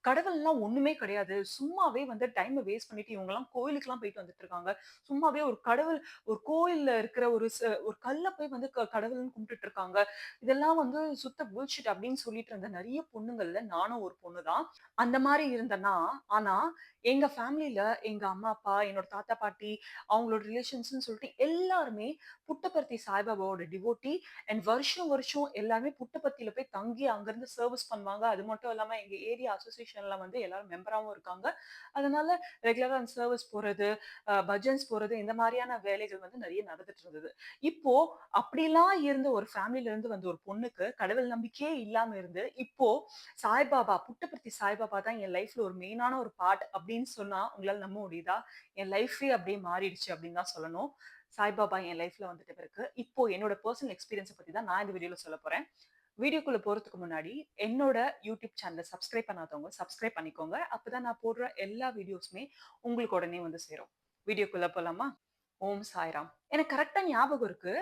கடவுள்லாம் ஒண்ணுமே கிடையாது. சும்மாவே வந்து டைம வேஸ்ட் பண்ணிட்டு இவங்கலாம் கோயிலுக்குலாம் போயிட்டு வந்துட்டு இருக்காங்க. சும்மாவே ஒரு கடவுள் ஒரு கோயில்ல இருக்கிற ஒரு கல்ல போய் வந்து கடவுள்ன்னு கும்பிட்டுட்டு இருக்காங்க. இதெல்லாம் வந்து சுத்த புல்ஷிட் அப்படின்னு சொல்லிட்டு இருந்த நெறைய பொண்ணுங்கள்ல நானும் ஒரு பொண்ணு தான். அந்த மாரி இருந்த நான், ஆனா எங்க ஃபேமிலில எங்க அம்மா, அப்பா, என்னோட தாத்தா, பாட்டி, அவங்களோட ரிலேஷன்ஸ்ன்னு சொல்லிட்டு எல்லாருமே புட்டபர்த்தி சாய்பாபாவோட டிவோட்டி அண்ட் வருஷம் வருஷம் எல்லாருமே புட்டபர்த்தியில போய் தங்கி அங்கருந்து சர்விஸ் பண்ணுவாங்க. அது மட்டும் இல்லாம எங்க ஏரியா அசோசியேஷன்ல வந்து எல்லாரும் மெம்பராவும் இருக்காங்க. அதனால ரெகுலரா அந்த சர்விஸ் போறது, பஜன்ஸ் போறது இந்த மாரியான வேலைகள் வந்து நெறைய நடந்துட்டு இருந்தது. இப்போ அப்படிலாம் இருந்த ஒரு ஃபேமிலில இருந்து வந்த ஒரு பொண்ணுக்கு கடவுள் நம்பிக்கையே இல்லாம இருந்து, இப்போ சாய்பாபா, புட்டபர்த்தி சாய்பாபா தான் என் லைஃப்ல ஒரு மெயினான ஒரு பார்ட் அப்படின்னு சொன்னா உங்களால நம்ப முடியுதா? என் லைஃபே அப்படியே மாறிடுச்சு அப்படின்னு தான் சொல்லணும். சாய்பாபா என் லைஃப்ல வந்துட்ட பிறகு, இப்போ என்னோட பெர்சனல் எக்ஸ்பீரியன்ஸ பத்தி தான் நான் இந்த வீடியோல சொல்லப் போறேன். வீடியோக்குள்ள போறதுக்கு முன்னாடி, என்னோட யூடியூப் சேனல சப்ஸ்கிரைப் பண்ணாதவங்க சப்ஸ்கிரைப் பண்ணிக்கோங்க. அப்பதான் நான் போடுற எல்லா வீடியோஸுமே உங்களுக்கு உடனே வந்து சேரும். வீடியோக்குள்ள போலாமா? ஓம் சாய்ராம். எனக்கு கரெக்ட்டா ஞாபகம் இருக்கு.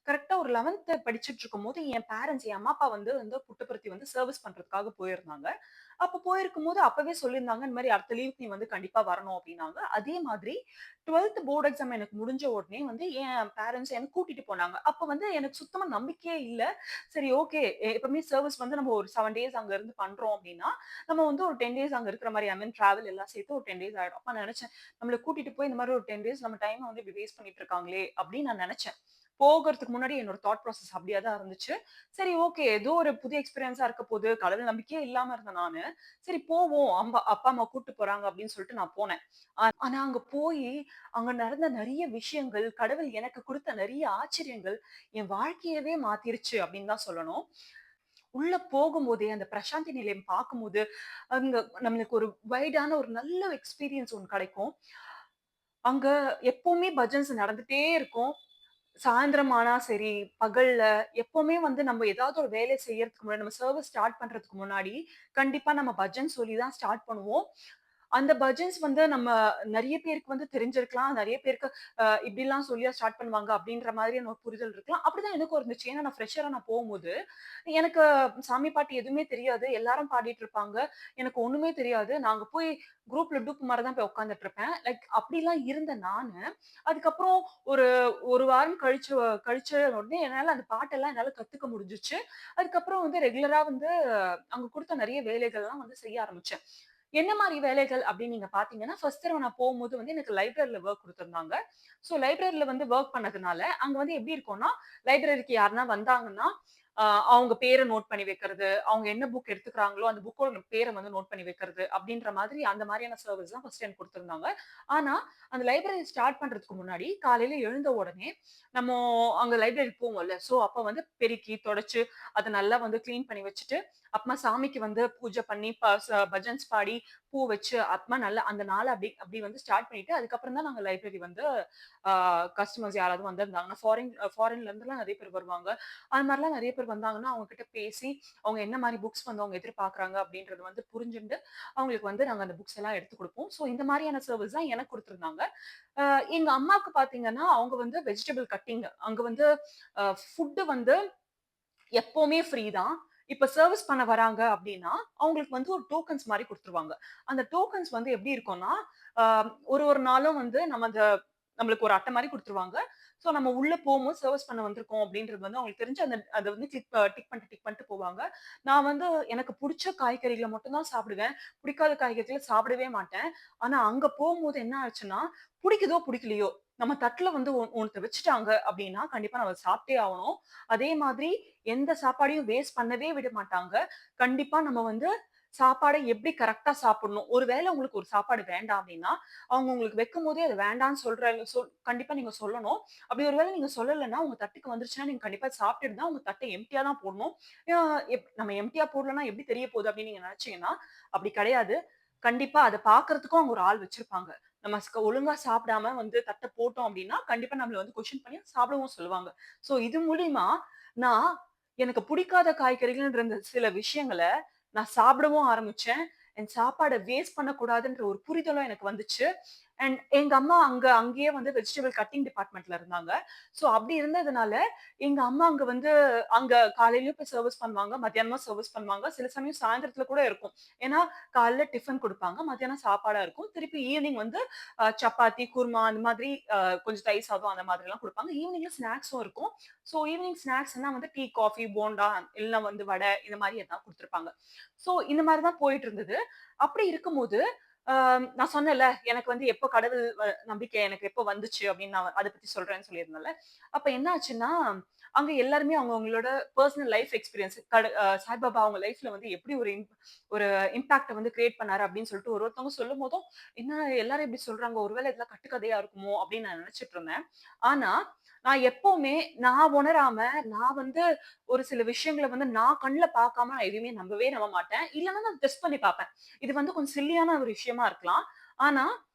கரெக்ட்டா ஒரு 11த் படிச்சுட்டு இருக்கும்போது, என் பேரன்ட்ஸ் என் அம்மா, அப்பா வந்து புட்டபர்த்தி வந்து சர்விஸ் பண்றதுக்காக போயிருந்தாங்க. அப்ப போயிருக்கும்போது அப்பவே சொல்லியிருந்தாங்க, இந்த மாரி அடுத்த லீவுக்கு நீ வந்து கண்டிப்பா வரணும் அப்டின்னாங்க. அதே மாதிரி 12த் போர்ட் எக்ஸாம் எனக்கு முடிஞ்ச உடனே வந்து என் பேரன்ட்ஸ் என்ன கூட்டிட்டு போனாங்க. அப்ப வந்து எனக்கு சுத்தமா நம்பிக்கையே இல்ல. சரி ஓகே, எப்பவுமே சர்விஸ் வந்து நம்ம ஒரு 7 டேஸ் அங்க இருந்து பண்றோம் அப்டின்னா, நம்ம வந்து ஒரு 10 டேஸ் அங்க இருக்கிற மாரி ஐ மீன் டிராவல் எல்லாம் சேர்த்து ஒரு 10 டேஸ் ஆயிடும். அப்ப நான் நெனச்சேன், நம்மள கூட்டிட்டு போய் இந்த மாரி ஒரு 10 டேஸ் நம்ம டைம வந்து இப்டி வேஸ்ட் பண்ணிட்டு இருக்காங்களே! அப்டின்னு நான் நெனச்சேன். போகறதுக்கு முன்னாடி என்னோட தாட் ப்ராசஸ் அப்டியே தான் இருந்துச்சு. சரி ஓகே, ஏதோ ஒரு புது எக்ஸ்பீரியன்ஸா இருக்க போது. கடவுள் நம்பிக்கையே இல்லாம இருந்த நானு, சரி போவோம். அப்பா, அம்மா கூட்டு போறாங்க அப்டின்னு சொல்லிட்டு நான் போனேன். ஆனா அங்க போயி, அங்க நடந்த நெறைய விஷயங்கள், கடவுள் எனக்கு குடுத்த நெறைய ஆச்சரியங்கள், என் வாழ்க்கையவே மாத்திருச்சு அப்டின்னு தான் சொல்லணும். உள்ள போகும்போதே அந்த பிரசாந்தி நிலையம் பார்க்கும்போது, அங்க நம்மளுக்கு ஒரு வைடான ஒரு நல்ல எக்ஸ்பீரியன்ஸ் ஒண்ணு கிடைக்கும். அங்க எப்பவுமே பஜன்ஸ் நடந்துட்டே இருக்கும். சாயந்திரம் ஆனா சரி, பகல்ல எப்பவுமே வந்து நம்ம ஏதாவது ஒரு வேலை செய்யறதுக்கு முன்னாடி, நம்ம சர்வீஸ் ஸ்டார்ட் பண்றதுக்கு முன்னாடி, கண்டிப்பா நம்ம பஜன் சொல்லி தான் ஸ்டார்ட் பண்ணுவோம். அந்த பஜன்ஸ் வந்து நம்ம நெறைய பேருக்கு வந்து தெரிஞ்சிருக்கலாம். நெறைய பேருக்கு இப்படிலாம் சொல்லியா ஸ்டார்ட் பண்ணுவாங்க அப்படின்ற மாதிரியான ஒரு புரிதல் இருக்கலாம். அப்படிதான் எனக்கும் இருந்துச்சு. ஏன்னா நான் ஃப்ரெஷரா நான் போகும்போது, எனக்கு சாமி பாட்டு எதுவுமே தெரியாது. எல்லாரும் பாடிட்டு இருப்பாங்க. எனக்கு ஒண்ணுமே தெரியாது. நான் அங்க போய் குரூப்ல டூப் மாரி தான் போய் உட்கார்ந்துட்டு இருப்பேன். லைக் அப்படிலாம் இருந்த நானு, அதுக்கப்புறம் ஒரு 1 வாரம் கழிச்ச உடனே என்னால அந்த பாட்டெல்லாம் என்னால கத்துக்க முடிஞ்சுச்சு. அதுக்கப்புறம் வந்து ரெகுலரா வந்து அங்க குடுத்த நெறைய வேலைகள்லாம் வந்து செய்ய ஆரம்பிச்சேன். என்ன மாரி வேலைகள் அப்படின்னு நீங்க பார்த்தீங்கன்னா, ஃபர்ஸ்ட் தடவ நான் போம்போது வந்து எனக்கு லைப்ரரில வொர்க் குடுத்திருந்தாங்க. ஸோ லைப்ரரில வந்து வொர்க் பண்ணதுனால, அங்க வந்து எப்படி இருக்கும்னா, லைப்ரரிக்கு யாருன்னா வந்தாங்கன்னா, அ அவங்க பேர நோட் பண்ணி வைக்கிறது, அவங்க என்ன புக் எடுத்துக்கிறாங்களோ, அந்த புக்கோட பேர வந்து நோட் பண்ணி வைக்கிறது, அப்படின்ற மாதிரி அந்த மாரியான சர்வீஸ் தான் ஃபர்ஸ்ட் எனக்கு குடுத்திருந்தாங்க. ஆனா, அந்த லைப்ரரி ஸ்டார்ட் பண்றதுக்கு முன்னாடி, காலையில எழுந்த உடனே, நம்மோ அங்க லைப்ரரிக்கு போவோம்ல, ஸோ அப்ப வந்து பெருக்கி, தொடச்சு, அத நல்லா வந்து கிளீன் பண்ணி வச்சுட்டு, அப்புறமா சாமிக்கு வந்து பூஜை பண்ணி, பஜன்ஸ் பாடி, பூ வச்சு, அப்புறமா நல்லா அந்த நாள அப்படி அப்படி வந்து ஸ்டார்ட் பண்ணிட்டு, அதுக்கப்புறம் தான் நாங்க லைப்ரரி வந்து ஆ கஸ்டமர்ஸ் யாராவது வந்திருந்தாங்கன்னா, ஃபாரின்ல இருந்துலாம் நெறைய பேர் வருவாங்க. அது மாரிலாம் நெறைய பேர் வந்தாங்கன்னா, அவங்க கிட்ட பேசி, அவங்க என்ன மாரி புக்ஸ் வந்து அவங்க எதிர்பார்க்குறாங்க அப்படின்றத வந்து புரிஞ்சுண்டு, அவங்களுக்கு வந்து நாங்க அந்த புக்ஸ் எல்லாம் எடுத்து குடுப்போம். ஸோ இந்த மாரியான சர்வீஸ் தான் எனக்கு குடுத்துருந்தாங்க. அ எங்க அம்மாக்கு பார்த்தீங்கன்னா, அவங்க வந்து வெஜிடபிள் கட்டிங் அங்க வந்து ஃபுட் வந்து எப்பவுமே ஃப்ரீ தான். இப்ப சர்விஸ் பண்ண வராங்க அப்டின்னா, அவங்களுக்கு வந்து ஒரு டோக்கன்ஸ் மாரி குடுத்துருவாங்க. அந்த டோக்கன்ஸ் வந்து எப்டி இருக்கும்னா, அ ஒரு நாளும் வந்து நம்மளுக்கு ஒரு அட்ட மாரி குடுத்துருவாங்க. ஸோ நம்ம உள்ள போம்போது சர்விஸ் பண்ண வந்திருக்கோம் அப்டின்றது வந்து அவங்களுக்கு தெரிஞ்சு அத வந்து டிக் பண்ணிட்டு போவாங்க. நான் வந்து எனக்கு புடிச்ச காய்கறிகள மட்டும் தான் சாப்பிடுவேன். பிடிக்காத காய்கறிகள சாப்பிடவே மாட்டேன். ஆனா அங்க போம்போது என்ன ஆச்சுன்னா, புடிக்குதோ புடிக்கலையோ, நம்ம தட்டுல வந்து ஒண்ணத்த வச்சுட்டாங்க அப்டின்னா, கண்டிப்பா நம்ம அத சாப்ட்டே ஆவணும். அதே மாதிரி எந்த சாப்பாடையும் வேஸ்ட் பண்ணவே விட மாட்டாங்க. கண்டிப்பா நம்ம வந்து சாப்பாட எப்படி கரெக்ட்டா சாப்பிடணும். ஒரு வேள உங்களுக்கு ஒரு சாப்பாடு வேண்டாம் அப்டின்னா, அவங்க உங்களுக்கு வைக்கும்போதே அது வேண்டான்னு கண்டிப்பா நீங்க சொல்லணும். அப்படி ஒரு வேள நீங்க சொல்லலன்னா, உங்க தட்டுக்கு வந்துருச்சுன்னா, நீங்க கண்டிப்பா சாப்பிட்டுட்டு தான் உங்க தட்ட எம்ப்டியா தான் போடணும். அ நம்ம எம்ப்டியா போடலன்னா எப்படி தெரிய போகுது அப்படின்னு நீங்க நெனச்சீங்கன்னா, அப்படி கிடையாது. கண்டிப்பா அத பார்க்கறதுக்கும் அவங்க ஒரு ஆள் வச்சிருப்பாங்க. நம்ம ஒழுங்கா சாப்பிடாம வந்து தட்ட போட்டோம் அப்டின்னா, கண்டிப்பா நம்மள வந்து கொஸ்டின் பண்ணி சாப்பிடவும் சொல்லுவாங்க. ஸோ இது மூலியமா நான் எனக்கு பிடிக்காத காய்கறிகள்ன்ற இந்த சில விஷயங்கள நான் சாப்பிடவும் ஆரம்பிச்சேன். என் சாப்பாட வேஸ்ட் பண்ணக்கூடாதுன்ற ஒரு புரிதலும் எனக்கு வந்துச்சு. அண்ட் எங்க அம்மா அங்கேயே வந்து வெஜிடபிள் கட்டிங் டிபார்ட்மெண்ட்ல இருந்தாங்க. சோ அப்படி இருந்ததுனால, எங்க அம்மா அங்க காலையிலயும் போய் சர்விஸ் பண்ணுவாங்க. மத்தியானமும் சர்விஸ் பண்ணுவாங்க. சில சமயம் சாயந்திரத்தில கூட இருக்கும். ஏன்னா, காலைல டிஃபன் குடுப்பாங்க. மத்தியானம் சாப்பாடா இருக்கும். திருப்பி ஈவினிங் வந்து சப்பாத்தி, குருமா அந்த மாதிரி கொஞ்சம் தயிர் சாதம் அந்த மாதிரிலாம் குடுப்பாங்க. ஈவினிங்ல ஸ்நாக்ஸும் இருக்கும். ஸோ ஈவினிங் ஸ்நாக்ஸ்ன்னா வந்து டீ, காஃபி, போண்டா இல்ல வந்து வடை இந்த மாரி எதனா குடுத்துருப்பாங்க. ஸோ இந்த மாரி தான் போயிட்டு இருந்தது. அப்படி இருக்கும்போது, அ நான் சொன்னேன்ல, எனக்கு வந்து எப்போ கடவுள் நம்பிக்கை எனக்கு எப்போ வந்துச்சு அப்படின்னு நான் அத பத்தி சொல்றேன்னு சொல்லியிருந்தேன்ல. அப்ப என்ன ஆச்சுன்னா, அங்க எல்லாருமே அவங்களோட பெர்சனல் லைஃப் எக்ஸ்பீரியன்ஸ் சாய்பாபா அவங்க லைஃப்ல வந்து எப்படி ஒரு இம்பாக்ட்ட வந்து கிரியேட் பண்ணாரு அப்படின்னு சொல்லிட்டு ஒருத்தவங்க சொல்லும்போதும், என்ன எல்லாரும் இப்படி சொல்றாங்க. ஒருவேளை இதெல்லாம் கட்டுக்கதையா இருக்குமோ அப்படின்னு நான் நினைச்சுட்டு இருந்தேன். ஆனா, நான் எப்பவுமே நான் உணராம, நான் வந்து ஒரு சில விஷயங்கள வந்து நான் கண்ல பார்க்காம நான் எதையுமே நம்ப மாட்டேன். இல்லன்னா நான் டெஸ்ட் பண்ணி பார்ப்பேன். இது வந்து கொஞ்சம் சில்லியான ஒரு விஷயமா இருக்கலாம். ஆனா,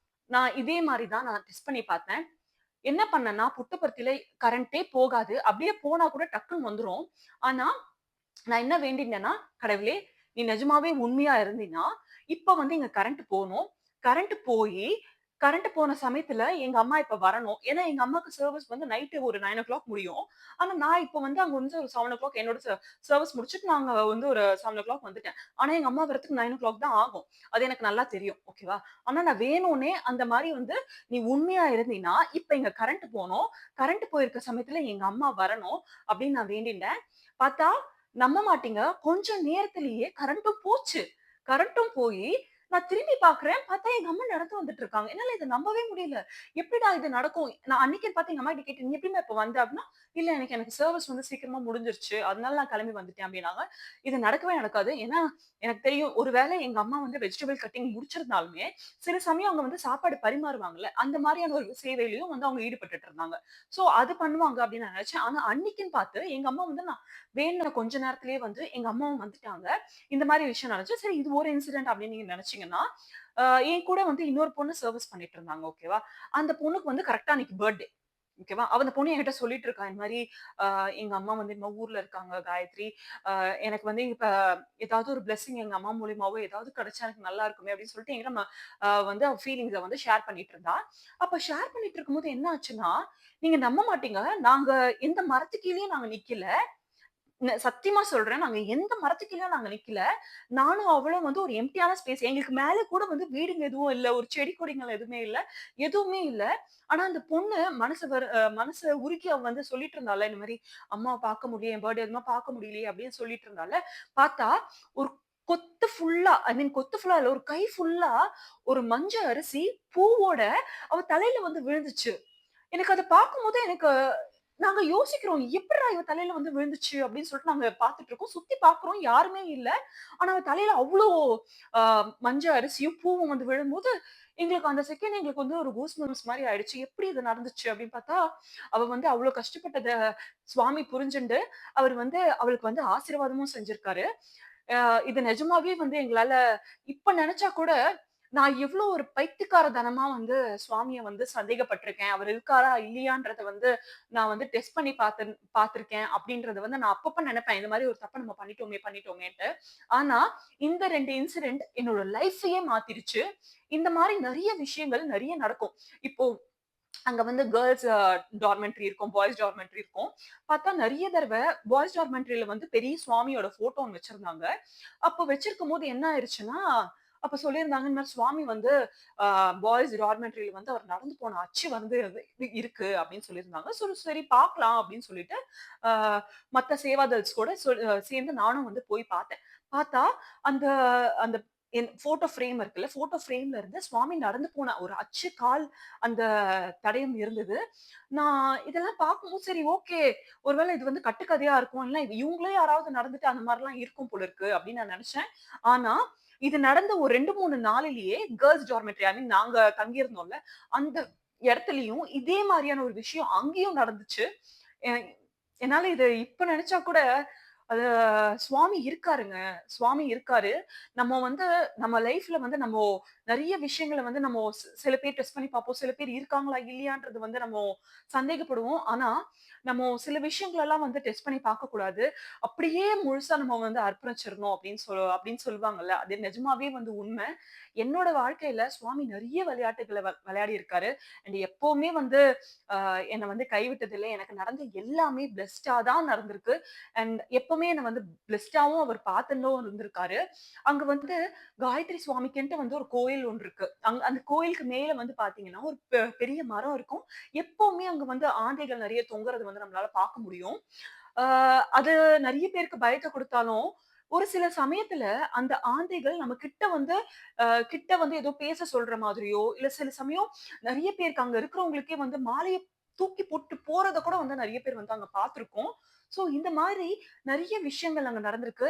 நான் இதே மாரி தான் நான் டெஸ்ட் பண்ணி பார்த்தேன். என்ன பண்ணேன்னா, புட்டபர்த்தில கரண்டே போகாது. அப்படியே போனா கூட டக்குன்னு வந்துரும். ஆனா, நான் என்ன வேண்டினேன்னா, "கடவுளே! நீ நிஜமாவே உண்மையா இருந்தீன்னா, இப்ப வந்து இங்க கரண்ட் போணும். கரண்ட் போயி, கரண்ட் போன சமயத்துல எங்க அம்மா இப்ப வரணும்." ஏன்னா எங்க அம்மாக்கு சர்விஸ் வந்து நைட் ஒரு 9:00 முடியும். ஆனா நான் இப்ப வந்து அங்க வந்து ஒரு 7:00 என்னோட சர்விஸ் முடிச்சுட்டு நாங்க வந்து ஒரு 7:00 வந்துட்டேன். ஆனா எங்க அம்மா வரதுக்கு 9:00 தான் ஆகும். அது எனக்கு நல்லா தெரியும். ஓகேவா? ஆனா நான் வேணும்னே அந்த மாரி வந்து, "நீ உண்மையா இருந்தீன்னா, இப்ப இங்க கரண்ட் போணும். கரண்ட் போயிருக்க சமயத்துல எங்க அம்மா வரணும்." அப்படின்னு நான் வேண்டினேன். பார்த்தா நம்ப மாட்டீங்க. கொஞ்ச நேரத்திலேயே கரண்ட்டும் போச்சு. கரண்ட்டும் போயி, நான் திரும்பி பார்க்கிறேன். பார்த்தா எங்க அம்மா நடந்து வந்துட்டு இருக்காங்க. என்னால இத நம்பவே முடியல. எப்படிடா இது நடக்கும்? நான் அன்னைக்குன்னு பார்த்து எங்க அம்மாகிட்ட கேட்டேன். "நீ எப்படிம்மா இப்ப வந்த?" அப்படின்னா, "இல்ல எனக்கு சர்விஸ் வந்து சீக்கிரமா முடிஞ்சிருச்சு. அதனால நான் கிளம்பி வந்துட்டேன்" அப்படின்னாங்க. இது நடக்கவே நடக்காது. ஏன்னா, எனக்கு தெரியும். ஒரு வேளை எங்க அம்மா வந்து வெஜிடபிள் கட்டிங் முடிச்சிருந்தாலுமே, சில சமயம் அவங்க வந்து சாப்பாடு பரிமாறுவாங்கல்ல, அந்த மாரியான ஒரு சேவையிலயும் வந்து அவங்க ஈடுபட்டுட்டு இருந்தாங்க. சோ அது பண்ணுவாங்க அப்படின்னு நான் நினைச்சேன். ஆனா அன்னைக்குன்னு பார்த்து எங்க அம்மா வந்து நான் வேணுன கொஞ்ச நேரத்திலேயே வந்து எங்க அம்மாவும் வந்துட்டாங்க. இந்த மாரி விஷயம் நடந்துச்சு. சரி இது ஒரு இன்சிடென்ட் அப்படின்னு நீங்க நினைச்சீங்கன்னா, அ என் கூட வந்து இன்னொரு பொண்ணு சர்விஸ் பண்ணிட்டு இருந்தாங்க. ஓகேவா? அந்த பொண்ணுக்கு வந்து கரெக்ட்டா அன்னைக்கு பர்த்டே. ஓகேவா? அந்த பொண்ணு என்கிட்ட சொல்லிட்டு இருக்கா. இந்த மாரி எங்க அம்மா வந்து இந்த மாரி ஊர்ல இருக்காங்க காயத்ரி. எனக்கு வந்து இப்ப ஏதாவது ஒரு பிளெஸ்ஸிங் எங்க அம்மா மூலியமாவோ ஏதாவது கிடைச்சா எனக்கு நல்லா இருக்குமே அப்படின்னு சொல்லிட்டு என்கிட்ட வந்து அவ ஃபீலிங்ஸ வந்து ஷேர் பண்ணிட்டு இருந்தா. அப்ப ஷேர் பண்ணிட்டு இருக்கும்போது என்ன ஆச்சுன்னா, நீங்க நம்ப மாட்டீங்க. நாங்க எந்த மரத்து கீழயும் நாங்க நிக்கல. சத்தியமா சொல்றேன். நாங்க எந்த மரத்துக்கு கீழயும் நாங்க நிக்கல. நானும் அவளும் வந்து ஒரு எம்ப்டியான ஸ்பேஸ். எங்களுக்கு மேல கூட வந்து வீடுங்க எதுவும் இல்ல. ஒரு செடி கொடிகள் எதுவுமே இல்ல. எதுவுமே இல்ல. ஆனா அந்த பொண்ணு மனச உருக்கி அவ வந்து சொல்லிட்டு இருந்தால்ல, இந்த மாரி "அம்மாவ பார்க்க முடியல. என் பர்த்டே அதுமா பார்க்க முடியலையே" அப்படின்னு சொல்லிட்டு இருந்தால்ல. பார்த்தா ஒரு கொத்து ஃபுல்லா கொத்து ஃபுல்லா இல்ல. ஒரு கை ஃபுல்லா ஒரு மஞ்ச அரிசி பூவோட அவ தலையில வந்து விழுந்துச்சு. எனக்கு அத பார்க்கும்போது நாங்க யோசிக்கிறோம். "எப்புட்றா இவ தலையில வந்து விழுந்துச்சு?" அப்படின்னு சொல்லிட்டு நாங்க பார்த்துட்டு இருக்கோம். சுத்தி பார்க்குறோம். யாருமே இல்ல. ஆனா அவ தலையில அவ்ளோ அ மஞ்ச அரிசியும், பூவும் வந்து விழும்போது, எங்களுக்கு அந்த செகண்ட் எங்களுக்கு வந்து ஒரு கூஸ் பம்ப்ஸ் மாரி ஆயிடுச்சு. எப்படி இது நடந்துச்சு அப்படின்னு பார்த்தா, அவ வந்து அவ்ளோ கஷ்டப்பட்டத சுவாமி புரிஞ்சுண்டு, அவரு வந்து அவளுக்கு வந்து ஆசீர்வாதமும் செஞ்சிருக்காரு. அ இது நிஜமாவே வந்து எங்களால இப்ப நெனச்சா கூட, நான் எவ்ளோ ஒரு பைத்தியக்காரத்தனமா வந்து சுவாமிய வந்து சந்தேகப்பட்டுருக்கேன். அவர் இருக்காரா? இல்லையான்றத வந்து நான் வந்து டெஸ்ட் பண்ணி பார்த்துருக்கேன் அப்படின்றத வந்து நான் அப்பப்ப நெனப்பேன். இந்த மாரி ஒரு தப்ப நம்ம பண்ணிட்டோமேன்ட்டு. ஆனா, இந்த 2 இன்சிடென்ட் என்னோட லைஃப்பயே மாத்திருச்சு. இந்த மாரி நெறைய விஷயங்கள் நெறைய நடக்கும். இப்போ அங்க வந்து கேர்ல்ஸ் டார்மெண்ட்ரி இருக்கும். பாய்ஸ் டார்மெண்ட்ரி இருக்கும். பார்த்தா நெறைய தடவ பாய்ஸ் டார்மெண்ட்ரில வந்து பெரிய சுவாமியோட ஃபோட்டோ ஒண்ணு வச்சிருந்தாங்க. அப்ப வச்சிருக்கும்போது என்ன ஆயிருச்சுன்னா, அப்ப சொல்லியிருந்தாங்க, இந்த மாரி சுவாமி வந்து அ பாய்ஸ் டார்மெட்ரில வந்து அவர் நடந்து போன அச்சு வந்து இருக்கு அப்படின்னு சொல்லியிருந்தாங்க. சரி பார்க்கலாம் அப்படின்னு சொல்லிட்டு, அ மத்த சேவாதல்ஸ் கூட சேர்ந்து நானும் வந்து போய் பார்த்தேன். பார்த்தா அந்த அந்த ஃபோட்டோ ஃப்ரேம் இருக்குல்ல, ஃபோட்டோ ஃப்ரேம்ல இருந்து சுவாமி நடந்து போன ஒரு அச்சு கால் அந்த தடயம் இருந்தது. நான் இதெல்லாம் பார்க்கும்போது சரி ஓகே. ஒருவேள இது வந்து கட்டுக்கதையா இருக்கும். இல்ல இவங்களே யாராவது நடந்துட்டு அந்த மாரிலாம் இருக்கும் போல இருக்கு அப்படின்னு நான் நெனச்சேன். ஆனா, இது நடந்த ஒரு 2, 3 நாளிலேயே கேர்ல்ஸ் டார்மெட்ரி நாங்க தங்கியிருந்தோம்ல, அந்த இடத்துலயும் இதே மாரியான ஒரு விஷயம் அங்கேயும் நடந்துச்சு. எ என்னால இத இப்ப நெனச்சா கூட அது சுவாமி இருக்காருங்க. சுவாமி இருக்காரு. நம்ம வந்து நம்ம லைஃப்ல வந்து நெறைய விஷயங்கள வந்து சில பேர் டெஸ்ட் பண்ணி பார்ப்போம். சில பேர் இருக்காங்களா? இல்லையான்றது வந்து சந்தேகப்படுவோம். ஆனா, சில விஷயங்களெல்லாம் வந்து டெஸ்ட் பண்ணி பார்க்கக்கூடாது. அப்படியே முழுசா நம்ம வந்து அர்ப்பணிச்சிரணும் அப்படின்னு சொல்லுவாங்கல்ல. அது நிஜமாவே வந்து உண்மை. என்னோட வாழ்க்கையில சுவாமி நெறைய விளையாட்டுகள விளையாடி இருக்காரு. அண்ட் எப்பவுமே வந்து என்ன வந்து கைவிட்டதில்ல. எனக்கு நடந்த எல்லாமே பிளெஸ்ட்டா தான் நடந்திருக்கு. அண்ட் எப்பவுமே என்ன வந்து பிளெஸ்ட்டாவும் அவர் பார்த்துன்னும் இருந்திருக்காரு. அங்க வந்து காயத்ரி சுவாமிக்குன்ட்டு வந்து ஒரு கோயில் ஒண்ணு இருக்கு. அந்த கோயிலுக்கு மேல வந்து பார்த்தீங்கன்னா, ஒரு பெரிய மரம் இருக்கும். எப்பவுமே அங்க வந்து ஆந்தைகள் நெறைய தொங்குறது வந்து நம்மளால பார்க்க முடியும். ஆ அது நெறைய பேருக்கு பயத்த குடுத்தாலும், ஒரு சில சமயத்துல அந்த ஆந்தைகள் நம்ம கிட்ட வந்து ஏதோ பேச சொல்ற மாதிரியோ, இல்ல சில சமயம் நெறைய பேருக்கு அங்க இருக்கிறவங்களுக்கே வந்து மாலைய தூக்கி போட்டு போறத கூட வந்து நெறைய பேர் வந்து அங்க பார்த்துருக்கோம். ஸோ இந்த மாரி நெறைய விஷயங்கள் அங்க நடந்திருக்கு.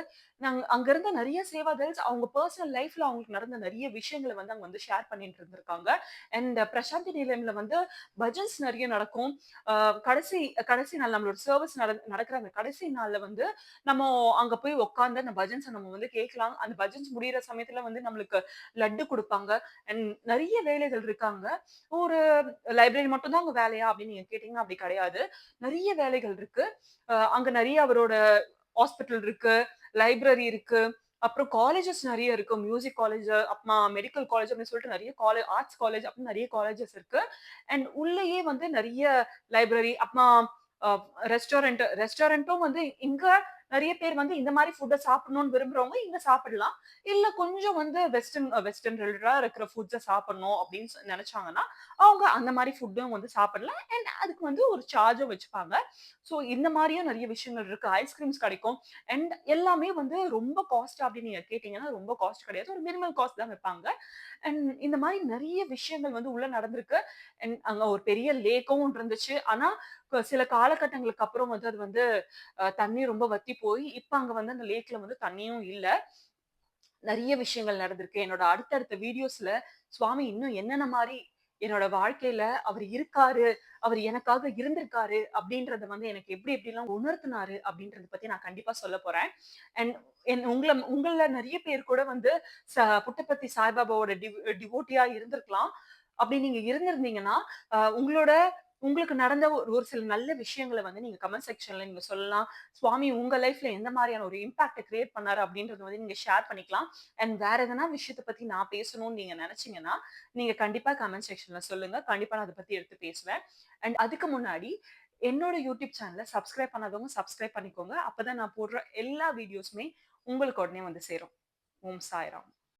அங்க இருந்த நெறைய சேவாதல்ஸ் அவங்க பெர்சனல் லைஃப்ல அவங்களுக்கு நடந்த நெறைய விஷயங்கள வந்து அங்க வந்து ஷேர் பண்ணிட்டு இருந்திருக்காங்க. அண்ட் பிரசாந்தி நிலையம்ல வந்து பஜன்ஸ் நெறைய நடக்கும். அ கடைசி கடைசி நாள் நம்மளோட சர்விஸ் நடக்கிற அந்த கடைசி நாள்ல வந்து நம்ம அங்க போய் உட்கார்ந்து அந்த பஜன்ஸ நம்ம வந்து கேட்கலாம். அந்த பஜன்ஸ் முடியிற சமயத்துல வந்து நம்மளுக்கு லட்டு குடுப்பாங்க. அண்ட் நெறைய வேலைகள் இருக்காங்க. ஒரு லைப்ரரி மட்டும் தான் அங்க வேலையா அப்படின்னு நீங்க கேட்டீங்கன்னா அப்படி கிடையாது. நெறைய வேலைகள் இருக்கு. அங்க நெறைய அவரோட ஹாஸ்பிட்டல் இருக்கு, லைப்ரரி இருக்கு. அப்புறம் காலேஜஸ் நெறைய இருக்கு. மியூசிக் காலேஜ், அப்புறமா மெடிக்கல் காலேஜ் அப்படின்னு சொல்லிட்டு நெறைய ஆர்ட்ஸ் காலேஜ் அப்படின்னு நெறைய காலேஜஸ் இருக்கு. அண்ட் உள்ளேயே வந்து நெறைய லைப்ரரி, அப்புறமா அ ரெஸ்டாரண்ட்டும் வந்து இங்க நெறைய பேர் வந்து இந்த மாரி ஃபுட்ட சாப்பிடணும்னு விரும்புறவங்க இங்க சாப்பிடலாம். இல்ல கொஞ்சம் வந்து வெஸ்டர்ன் ரிலேட்டடா இருக்கிற ஃபுட்ஸ சாப்பிடணும் அப்படின்னு நெனைச்சாங்கன்னா, அவங்க அந்த மாரி ஃபுட்டும் வந்து சாப்பிடலாம். அண்ட் அதுக்கு வந்து ஒரு சார்ஜும் வச்சுப்பாங்க. ஸோ இந்த மாரியும் நெறைய விஷயங்கள் இருக்கு. ஐஸ்கிரீம்ஸ் கிடைக்கும். அண்ட் எல்லாமே வந்து ரொம்ப காஸ்ட்டா அப்படின்னு நீங்க கேட்டீங்கன்னா, ரொம்ப காஸ்ட் கிடையாது. ஒரு மினிமல் காஸ்ட் தான் வைப்பாங்க. அண்ட் இந்த மாரி நெறைய விஷயங்கள் வந்து உள்ள நடந்திருக்கு. அண்ட் அங்க ஒரு பெரிய லேக்கும் இருந்துச்சு. ஆனா, சில காலகட்டங்களுக்கு அப்புறம் வந்து அது வந்து தண்ணி ரொம்ப வத்தி போய், இப்ப அங்க வந்து அந்த லேக்ல வந்து தண்ணியும் இல்ல. நெறைய விஷயங்கள் நடந்திருக்கு. என்னோட அடுத்தடுத்த வீடியோஸ்ல சுவாமி இன்னும் என்னென்ன மாரி என்னோட வாழ்க்கையில அவர் இருக்காரு, அவர் எனக்காக இருந்திருக்காரு அப்படின்றத வந்து எனக்கு எப்படி எப்படிலாம் உணர்த்தினாரு அப்படின்றத பத்தி நான் கண்டிப்பா சொல்லப் போறேன். அண்ட் உங்கள நெறைய பேர் கூட வந்து புட்டபர்த்தி சாய்பாபாவோட டிவோட்டியா இருந்திருக்கலாம். அப்படி நீங்க இருந்திருந்தீங்கன்னா, உங்களோட உங்களுக்கு நடந்த ஒரு ஒரு சில நல்ல விஷயங்கள வந்து நீங்க கமெண்ட் செக்ஷன்ல நீங்க சொல்லலாம். சுவாமி உங்க லைஃப்ல எந்த மாரியான ஒரு இம்பாக்ட்ட கிரியேட் பண்ணாரு அப்படின்றத வந்து நீங்க ஷேர் பண்ணிக்கலாம். அண்ட் வேற எதனா விஷயத்த பத்தி நான் பேசணும்னு நீங்க நெனச்சீங்கன்னா, நீங்க கண்டிப்பா கமெண்ட் செக்ஷன்ல சொல்லுங்க. கண்டிப்பா நான் அத பத்தி எடுத்து பேசுவேன். அண்ட் அதுக்கு முன்னாடி என்னோட யூடியூப் சேனல சப்ஸ்கிரைப் பண்ணாதவங்க சப்ஸ்கிரைப் பண்ணிக்கோங்க. அப்பதான் நான் போடுற எல்லா வீடியோஸுமே உங்களுக்கு உடனே வந்து சேரும். ஓம் சாய்ராம்.